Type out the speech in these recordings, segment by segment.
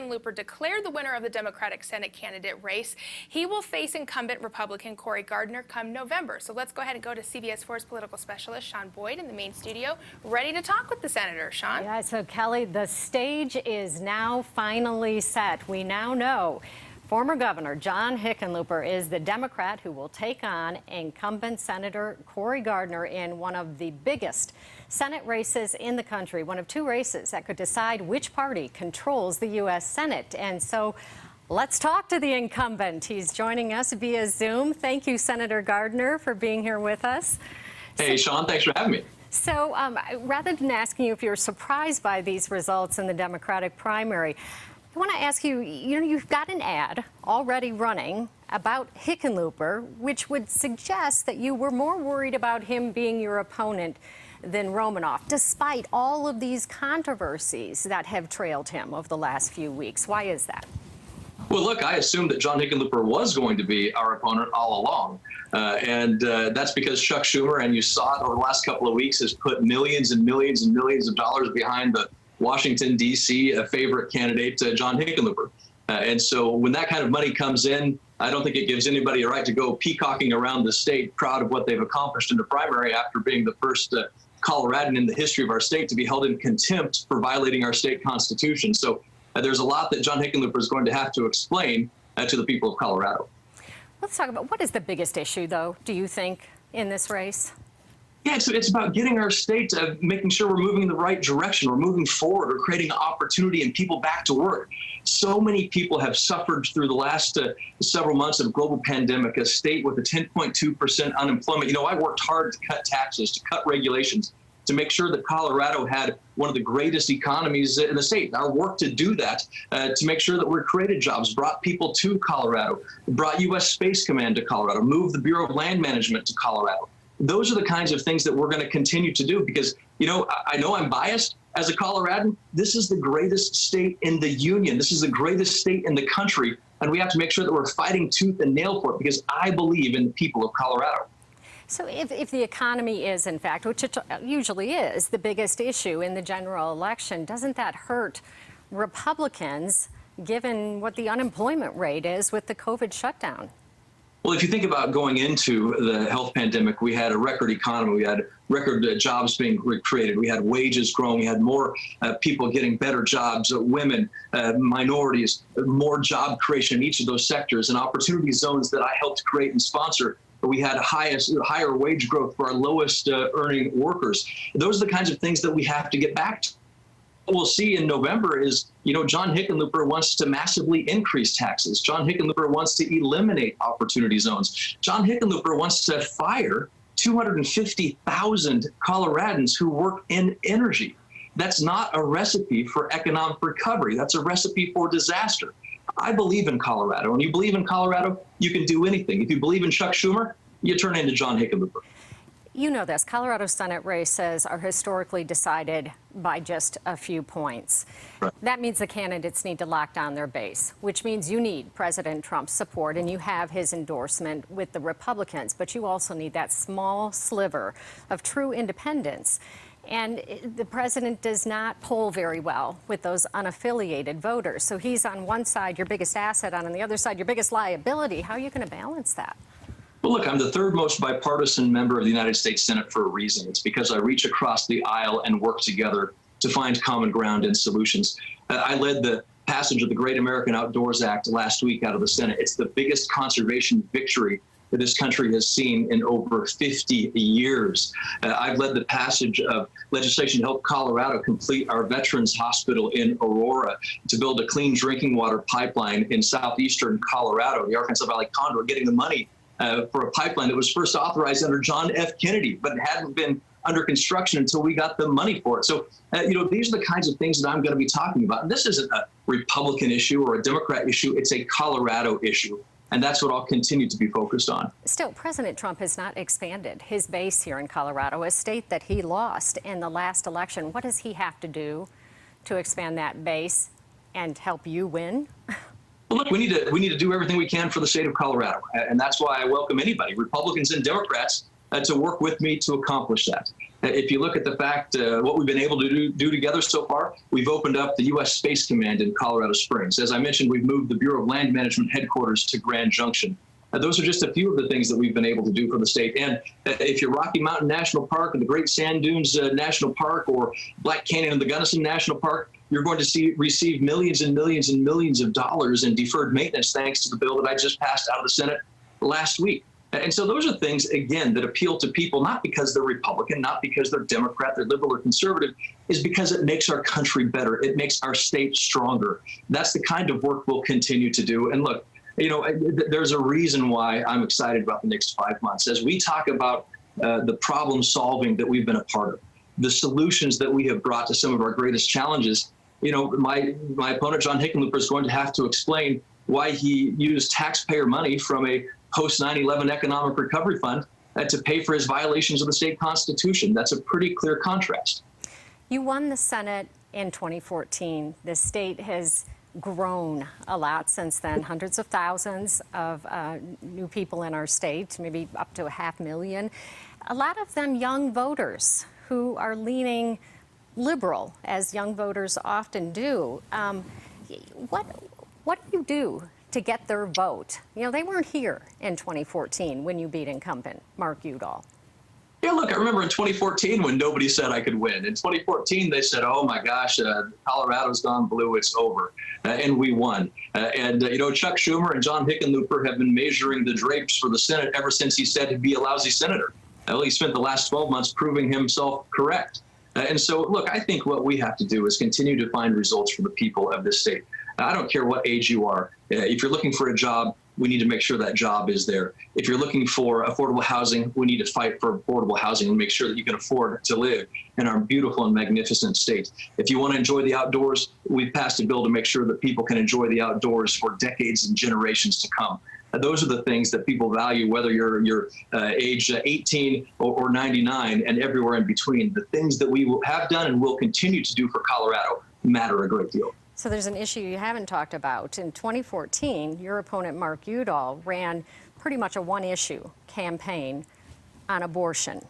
Hickenlooper declared the winner of the Democratic Senate candidate race. He will face incumbent Republican Cory Gardner come November. So let's go ahead and go to CBS4's political specialist, Shaun Boyd, in the main studio, ready to talk with the senator. Shaun? Yeah, so Kelly, the stage is now finally set. We now know former Governor John Hickenlooper is the Democrat who will take on incumbent Senator Cory Gardner in one of the biggest Senate races in the country, one of two races that could decide which party controls the U.S. Senate. And so let's talk to the incumbent. He's joining us via Zoom. Thank you, Senator Gardner, for being here with us. Hey, Shaun, thanks for having me. So rather than asking you if you're surprised by these results in the Democratic primary, I want to ask you, you've got an ad already running about Hickenlooper, which would suggest that you were more worried about him being your opponent than Romanoff, despite all of these controversies that have trailed him over the last few weeks. Why is that? Well, look, I assumed that John Hickenlooper was going to be our opponent all along. That's because Chuck Schumer, and you saw it over the last couple of weeks, has put millions and millions and millions of dollars behind the Washington, D.C. favorite candidate, John Hickenlooper. And so when that kind of money comes in, I don't think it gives anybody a right to go peacocking around the state, proud of what they've accomplished in the primary after being the first Coloradan in the history of our state to be held in contempt for violating our state constitution. So there's a lot that John Hickenlooper is going to have to explain to the people of Colorado. Let's talk about what is the biggest issue, though, do you think, in this race? Yeah, it's about getting our state, making sure we're moving in the right direction. We're moving forward. We're creating opportunity and people back to work. So many people have suffered through the last several months of global pandemic, a state with a 10.2% unemployment. You know, I worked hard to cut taxes, to cut regulations, to make sure that Colorado had one of the greatest economies in the state. Our work to do that, to make sure that we created jobs, brought people to Colorado, brought U.S. Space Command to Colorado, moved the Bureau of Land Management to Colorado. Those are the kinds of things that we're going to continue to do because, you know I'm biased as a Coloradan. This is the greatest state in the union. This is the greatest state in the country. And we have to make sure that we're fighting tooth and nail for it because I believe in the people of Colorado. So if the economy is, in fact, which it usually is, the biggest issue in the general election, doesn't that hurt Republicans given what the unemployment rate is with the COVID shutdown? Well, if you think about going into the health pandemic, we had a record economy. We had record jobs being created. We had wages growing. We had more people getting better jobs, women, minorities, more job creation in each of those sectors and opportunity zones that I helped create and sponsor. We had higher wage growth for our lowest earning workers. Those are the kinds of things that we have to get back to. What we'll see in November is, John Hickenlooper wants to massively increase taxes. John Hickenlooper wants to eliminate opportunity zones. John Hickenlooper wants to fire 250,000 Coloradans who work in energy. That's not a recipe for economic recovery. That's a recipe for disaster. I believe in Colorado, and you believe in Colorado, you can do anything. If you believe in Chuck Schumer, you turn into John Hickenlooper. You know this, Colorado Senate races are historically decided by just a few points. Right. That means the candidates need to lock down their base, which means you need President Trump's support and you have his endorsement with the Republicans, but you also need that small sliver of true independence. And the president does not poll very well with those unaffiliated voters. So he's on one side your biggest asset, on the other side your biggest liability. How are you going to balance that? Well, look, I'm the third most bipartisan member of the United States Senate for a reason. It's because I reach across the aisle and work together to find common ground and solutions. I led the passage of the Great American Outdoors Act last week out of the Senate. It's the biggest conservation victory that this country has seen in over 50 years. I've led the passage of legislation to help Colorado complete our Veterans Hospital in Aurora, to build a clean drinking water pipeline in southeastern Colorado, the Arkansas Valley Conduit, getting the money for a pipeline that was first authorized under John F. Kennedy, but hadn't been under construction until we got the money for it. So, these are the kinds of things that I'm going to be talking about. And this isn't a Republican issue or a Democrat issue. It's a Colorado issue. And that's what I'll continue to be focused on. Still, President Trump has not expanded his base here in Colorado, a state that he lost in the last election. What does he have to do to expand that base and help you win? Well, look, we need to do everything we can for the state of Colorado. And that's why I welcome anybody, Republicans and Democrats, to work with me to accomplish that. If you look at the fact, what we've been able to do together so far, we've opened up the U.S. Space Command in Colorado Springs. As I mentioned, we've moved the Bureau of Land Management headquarters to Grand Junction. Those are just a few of the things that we've been able to do for the state. And if you're Rocky Mountain National Park or the Great Sand Dunes National Park or Black Canyon and the Gunnison National Park, you're going to receive millions and millions and millions of dollars in deferred maintenance thanks to the bill that I just passed out of the Senate last week. And so those are things, again, that appeal to people, not because they're Republican, not because they're Democrat, they're liberal or conservative, is because it makes our country better. It makes our state stronger. That's the kind of work we'll continue to do. And look, there's a reason why I'm excited about the next 5 months. As we talk about the problem solving that we've been a part of, the solutions that we have brought to some of our greatest challenges, my opponent, John Hickenlooper, is going to have to explain why he used taxpayer money from a post 9/11 economic recovery fund to pay for his violations of the state constitution. That's a pretty clear contrast. You won the Senate in 2014. The state has grown a lot since then. Hundreds of thousands of new people in our state, maybe up to 500,000. A lot of them young voters who are leaning liberal, as young voters often do. What do you do to get their vote? They weren't here in 2014 when you beat incumbent Mark Udall. Yeah, look, I remember in 2014 when nobody said I could win. In 2014, they said, oh my gosh, Colorado's gone blue, it's over. And we won. Chuck Schumer and John Hickenlooper have been measuring the drapes for the Senate ever since he said he'd be a lousy senator. Well, he spent the last 12 months proving himself correct. And so, look, I think what we have to do is continue to find results for the people of this state. I don't care what age you are. If you're looking for a job, we need to make sure that job is there. If you're looking for affordable housing, we need to fight for affordable housing and make sure that you can afford to live in our beautiful and magnificent state. If you want to enjoy the outdoors, we've passed a bill to make sure that people can enjoy the outdoors for decades and generations to come. Those are the things that people value, whether you're age 18 or 99 and everywhere in between. The things that we have done and will continue to do for Colorado matter a great deal. So there's an issue you haven't talked about. In 2014, your opponent, Mark Udall, ran pretty much a one-issue campaign on abortion.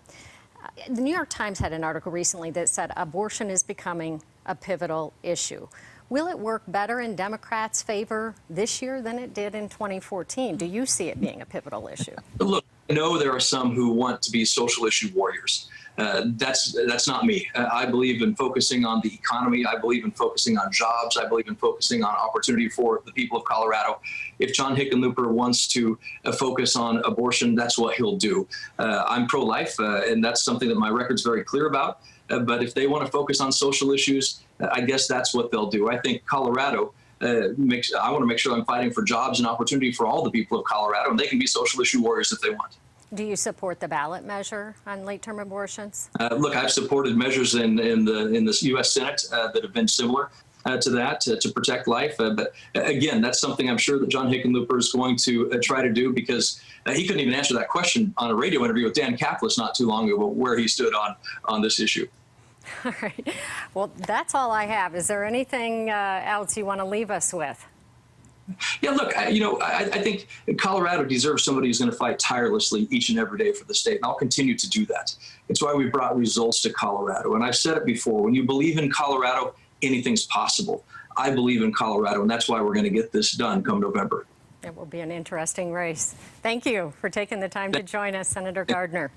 The New York Times had an article recently that said abortion is becoming a pivotal issue. Will it work better in Democrats' favor this year than it did in 2014? Do you see it being a pivotal issue? Look, I know there are some who want to be social issue warriors. That's not me. I believe in focusing on the economy. I believe in focusing on jobs. I believe in focusing on opportunity for the people of Colorado. If John Hickenlooper wants to focus on abortion, that's what he'll do. I'm pro-life, and that's something that my record's very clear about. But if they want to focus on social issues, I guess that's what they'll do. I think Colorado I want to make sure I'm fighting for jobs and opportunity for all the people of Colorado, and they can be social issue warriors if they want. Do you support the ballot measure on late-term abortions? Look, I've supported measures in the U.S. Senate that have been similar to that, to protect life. But again, that's something I'm sure that John Hickenlooper is going to try to do, because he couldn't even answer that question on a radio interview with Dan Kaplis not too long ago, where he stood on this issue. All right. Well, that's all I have. Is there anything else you want to leave us with? Yeah, look, I think Colorado deserves somebody who's going to fight tirelessly each and every day for the state, and I'll continue to do that. It's why we brought results to Colorado. And I've said it before, when you believe in Colorado, anything's possible. I believe in Colorado, and that's why we're going to get this done come November. It will be an interesting race. Thank you for taking the time to join us, Senator Gardner.